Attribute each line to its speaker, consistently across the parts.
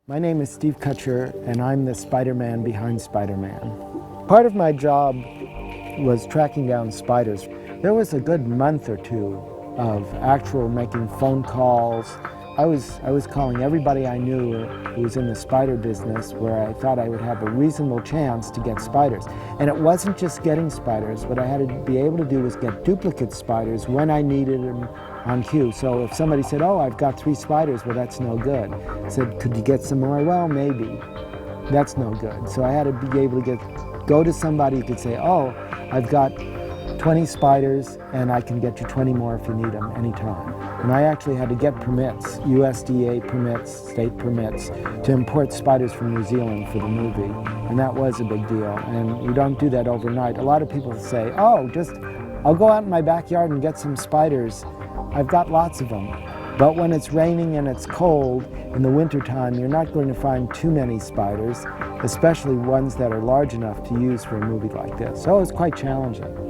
Speaker 1: My name is Steve Kutcher, and I'm the Spider-Man behind Spider-Man. Part of my job was tracking down spiders. There was a good month or two of actual making phone calls. I was calling everybody I knew who was in the spider business where I thought I would have a reasonable chance to get spiders. And it wasn't just getting spiders. What I had to be able to do was get duplicate spiders when I needed them on cue. So if somebody said, oh, I've got 3 spiders, well, that's no good. I said, could you get some more? Well, maybe. That's no good. So I had to be able to go to somebody who could say, oh, I've got 20 spiders and I can get you 20 more if you need them anytime. And I actually had to get permits, USDA permits, state permits, to import spiders from New Zealand for the movie. And that was a big deal. And you don't do that overnight. A lot of people say, oh, I'll go out in my backyard and get some spiders. I've got lots of them. But when it's raining and it's cold in the wintertime, you're not going to find too many spiders, especially ones that are large enough to use for a movie like this. So it's quite challenging.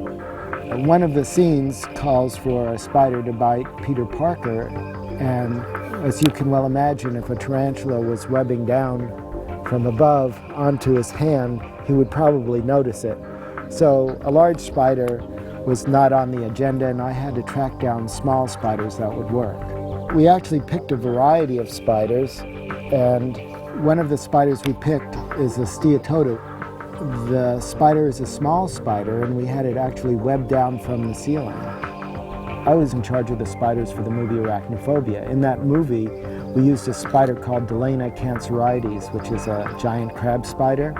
Speaker 1: One of the scenes calls for a spider to bite Peter Parker, and as you can well imagine, if a tarantula was webbing down from above onto his hand, he would probably notice it. So a large spider was not on the agenda, and I had to track down small spiders that would work. We actually picked a variety of spiders, and one of the spiders we picked is a steatoda. The spider is a small spider, and we had it actually webbed down from the ceiling. I was in charge of the spiders for the movie Arachnophobia. In that movie, we used a spider called Delana canceroides, which is a giant crab spider.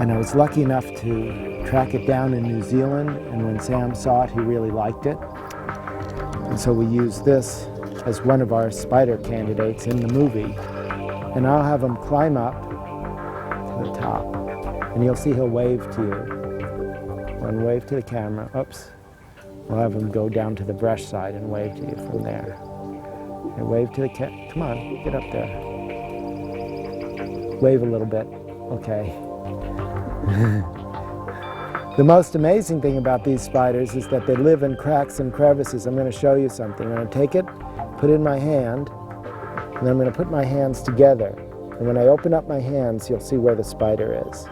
Speaker 1: And I was lucky enough to track it down in New Zealand, and when Sam saw it, he really liked it. And so we used this as one of our spider candidates in the movie. And I'll have him climb up to the top. And you'll see he'll wave to you. And wave to the camera. Oops. We'll have him go down to the brush side and wave to you from there. And wave to the come on, get up there. Wave a little bit. Okay. The most amazing thing about these spiders is that they live in cracks and crevices. I'm going to show you something. I'm going to take it, put it in my hand, and then I'm going to put my hands together. And when I open up my hands, you'll see where the spider is.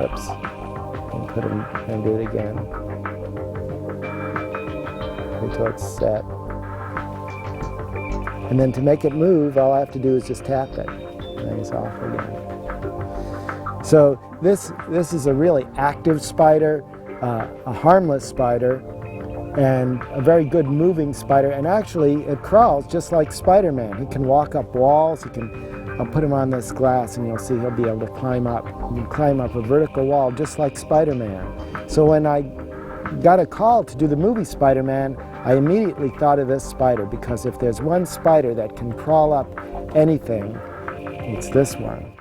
Speaker 1: Oops. And put them and do it again until it's set. And then to make it move, all I have to do is just tap it. And then it's off again. So this is a really active spider, a harmless spider, and a very good moving spider. And actually, it crawls just like Spider-Man. He can walk up walls. I'll put him on this glass, and you'll see he'll be able to climb up a vertical wall just like Spider-Man. So when I got a call to do the movie Spider-Man, I immediately thought of this spider, because if there's one spider that can crawl up anything, it's this one.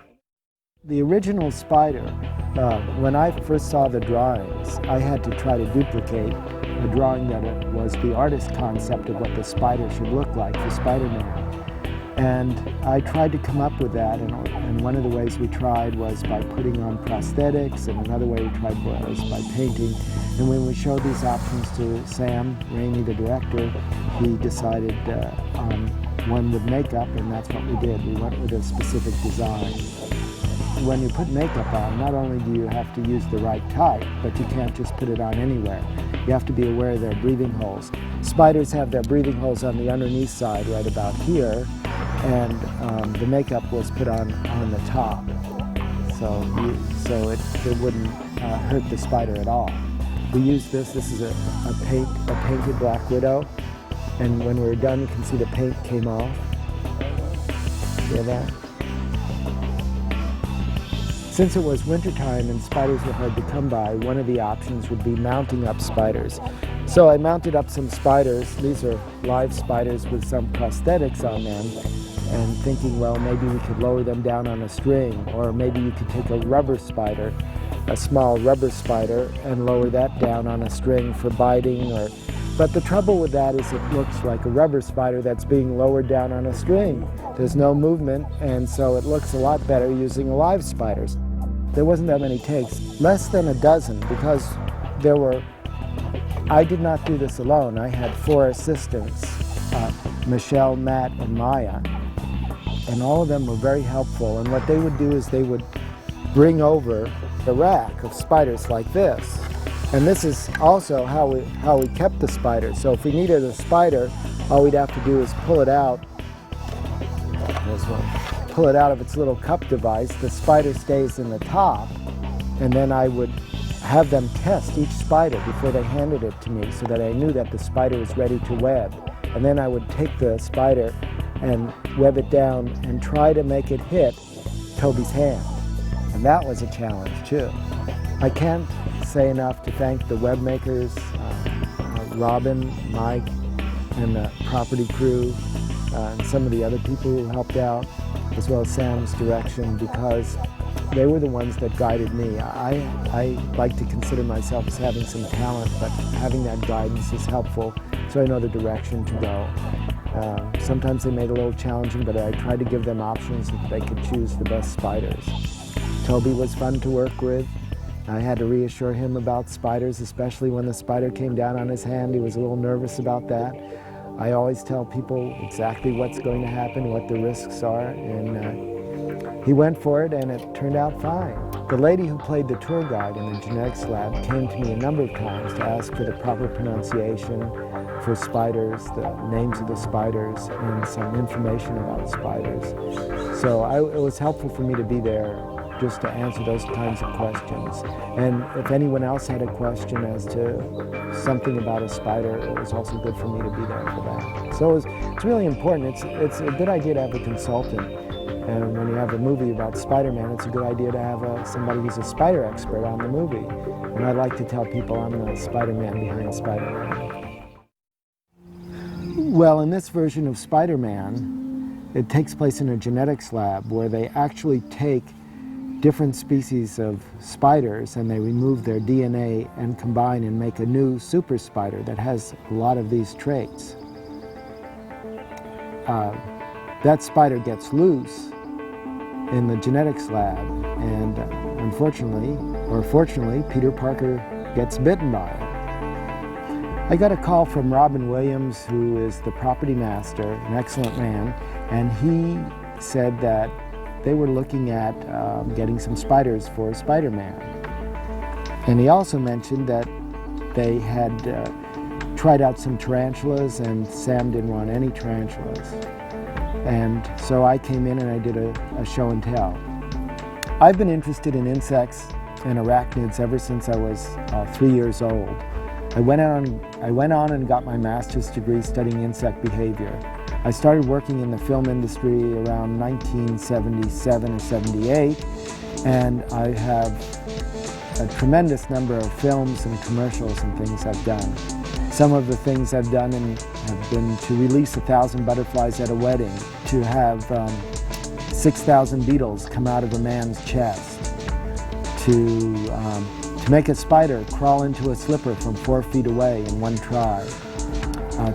Speaker 1: The original spider, when I first saw the drawings, I had to try to duplicate a drawing that was the artist's concept of what the spider should look like for Spider-Man. And I tried to come up with that, and one of the ways we tried was by putting on prosthetics, and another way we tried was by painting. And when we showed these options to Sam Raimi, the director, he decided on one with makeup, and that's what we did. We went with a specific design. When you put makeup on, not only do you have to use the right type, but you can't just put it on anywhere. You have to be aware of their breathing holes. Spiders have their breathing holes on the underneath side, right about here, and the makeup was put on the top, so it wouldn't hurt the spider at all. We used this is a painted Black Widow, and when we were done, you can see the paint came off. See that? Since it was wintertime and spiders were hard to come by, one of the options would be mounting up spiders. So I mounted up some spiders. These are live spiders with some prosthetics on them, and thinking, well, maybe we could lower them down on a string, or maybe you could take a rubber spider, a small rubber spider, and lower that down on a string for biting. But the trouble with that is it looks like a rubber spider that's being lowered down on a string. There's no movement, and so it looks a lot better using live spiders. There wasn't that many takes, less than a dozen, because I did not do this alone. I had 4 assistants, Michelle, Matt, and Maya. and all of them were very helpful. And what they would do is they would bring over a rack of spiders like this. And this is also how we kept the spider. So if we needed a spider, all we'd have to do is pull it out. This one. Pull it out of its little cup device. The spider stays in the top, and then I would have them test each spider before they handed it to me so that I knew that the spider was ready to web. And then I would take the spider and web it down and try to make it hit Toby's hand. And that was a challenge too. I can't say enough to thank the web makers, Robin, Mike, and the property crew, and some of the other people who helped out, as well as Sam's direction, because they were the ones that guided me. I like to consider myself as having some talent, but having that guidance is helpful, so I know the direction to go. Sometimes they made it a little challenging, but I tried to give them options so that they could choose the best spiders. Toby was fun to work with. I had to reassure him about spiders, especially when the spider came down on his hand. He was a little nervous about that. I always tell people exactly what's going to happen, what the risks are, and he went for it, and it turned out fine. The lady who played the tour guide in the genetics lab came to me a number of times to ask for the proper pronunciation for spiders, the names of the spiders, and some information about spiders. So it was helpful for me to be there just to answer those kinds of questions. And if anyone else had a question as to something about a spider, it was also good for me to be there for that. So it's really important. It's a good idea to have a consultant. And when you have a movie about Spider-Man, it's a good idea to have somebody who's a spider expert on the movie. And I like to tell people I'm the Spider-Man behind Spider-Man. Well, in this version of Spider-Man, it takes place in a genetics lab where they actually take different species of spiders and they remove their DNA and combine and make a new super spider that has a lot of these traits. That spider gets loose in the genetics lab, and unfortunately, or fortunately, Peter Parker gets bitten by it. I got a call from Robin Williams, who is the property master, an excellent man, and he said that they were looking at getting some spiders for Spider-Man. And he also mentioned that they had tried out some tarantulas, and Sam didn't want any tarantulas. And so I came in and I did a show and tell. I've been interested in insects and arachnids ever since I was 3 years old. I went on and got my master's degree studying insect behavior. I started working in the film industry around 1977 or 78, and I have a tremendous number of films and commercials and things I've done. Some of the things I've done have been to release 1,000 butterflies at a wedding, to have 6,000 beetles come out of a man's chest, to make a spider crawl into a slipper from 4 feet away in one try,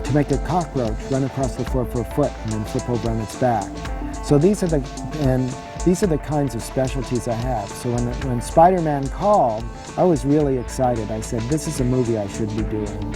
Speaker 1: to make a cockroach run across the floor for a foot and then flip over on its back. So these are the kinds of specialties I have. So when Spider-Man called, I was really excited. I said, this is a movie I should be doing.